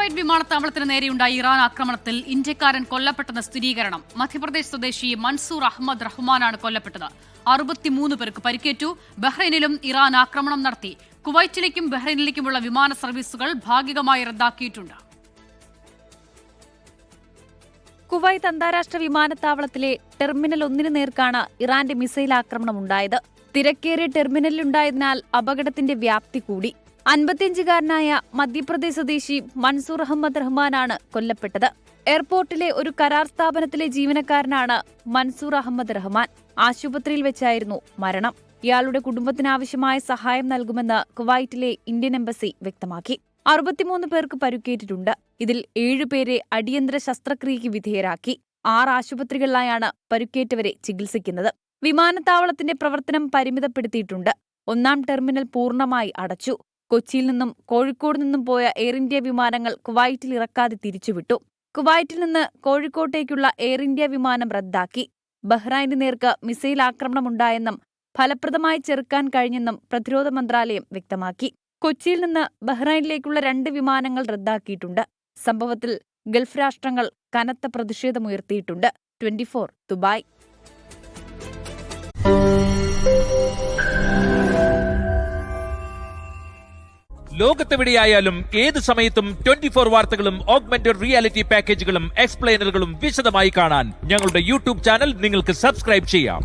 Kuwait വിമാനത്താവളത്തിന് നേരെയുണ്ടായ Iran ആക്രമണത്തിൽ ഇന്ത്യക്കാരൻ കൊല്ലപ്പെട്ടെന്ന സ്ഥിരീകരണം. മധ്യപ്രദേശ് സ്വദേശി മൻസൂർ അഹമ്മദ് റഹ്മാനാണ് കൊല്ലപ്പെട്ടത്. 63 പേർക്ക് പരിക്കേറ്റു. ബഹ്റൈനിലും ഇറാൻ ആക്രമണം നടത്തി. കുവൈറ്റിലേക്കും ബഹ്റൈനിലേക്കുമുള്ള വിമാന സർവീസുകൾ ഭാഗികമായി റദ്ദാക്കിയിട്ടുണ്ട്. കുവൈത്ത് അന്താരാഷ്ട്ര വിമാനത്താവളത്തിലെ ടെർമിനൽ 1 നേർക്കാണ് ഇറാന്റെ മിസൈൽ ആക്രമണം ഉണ്ടായത്. തിരക്കേറിയ ടെർമിനലിലുണ്ടായതിനാൽ അപകടത്തിന്റെ വ്യാപ്തി കൂടി. 55-കാരനായ മധ്യപ്രദേശ് സ്വദേശി മൻസൂർ അഹമ്മദ് റഹ്മാനാണ് കൊല്ലപ്പെട്ടത്. എയർപോർട്ടിലെ ഒരു കരാർ സ്ഥാപനത്തിലെ ജീവനക്കാരനാണ് മൻസൂർ അഹമ്മദ് റഹ്മാൻ. ആശുപത്രിയിൽ വെച്ചായിരുന്നു മരണം. ഇയാളുടെ കുടുംബത്തിനാവശ്യമായ സഹായം നൽകുമെന്ന് കുവൈറ്റിലെ ഇന്ത്യൻ എംബസി വ്യക്തമാക്കി. 63 പേർക്ക് പരുക്കേറ്റിട്ടുണ്ട്. ഇതിൽ 7 പേരെ അടിയന്തര ശസ്ത്രക്രിയയ്ക്ക് വിധേയരാക്കി. 6 ആശുപത്രികളിലായാണ് പരുക്കേറ്റവരെ ചികിത്സിക്കുന്നത്. വിമാനത്താവളത്തിന്റെ പ്രവർത്തനം പരിമിതപ്പെടുത്തിയിട്ടുണ്ട്. 1-ാം ടെർമിനൽ പൂർണ്ണമായി അടച്ചു. കൊച്ചിയിൽ നിന്നും കോഴിക്കോട് നിന്നും പോയ എയർ ഇന്ത്യ വിമാനങ്ങൾ കുവൈറ്റിൽ ഇറക്കാതെ തിരിച്ചുവിട്ടു. കുവൈറ്റിൽ നിന്ന് കോഴിക്കോട്ടേക്കുള്ള എയർ ഇന്ത്യ വിമാനം റദ്ദാക്കി. ബഹ്റൈന് നേർക്ക് മിസൈൽ ആക്രമണമുണ്ടായെന്നും ഫലപ്രദമായി ചെറുക്കാൻ കഴിഞ്ഞെന്നും പ്രതിരോധ മന്ത്രാലയം വ്യക്തമാക്കി. കൊച്ചിയിൽ നിന്ന് ബഹ്റൈനിലേക്കുള്ള 2 വിമാനങ്ങൾ റദ്ദാക്കിയിട്ടുണ്ട്. സംഭവത്തിൽ ഗൾഫ് രാഷ്ട്രങ്ങൾ കനത്ത പ്രതിഷേധമുയർത്തിയിട്ടുണ്ട്. 24 ദുബായ്. ലോകത്തെവിടെയായാലും ഏത് സമയത്തും 24 വാർത്തകളും ഓഗ്മെന്റഡ് റിയാലിറ്റി പാക്കേജുകളും എക്സ്പ്ലെയിനറുകളും വിശദമായി കാണാൻ ഞങ്ങളുടെ യൂട്യൂബ് ചാനൽ നിങ്ങൾക്ക് സബ്സ്ക്രൈബ് ചെയ്യാം.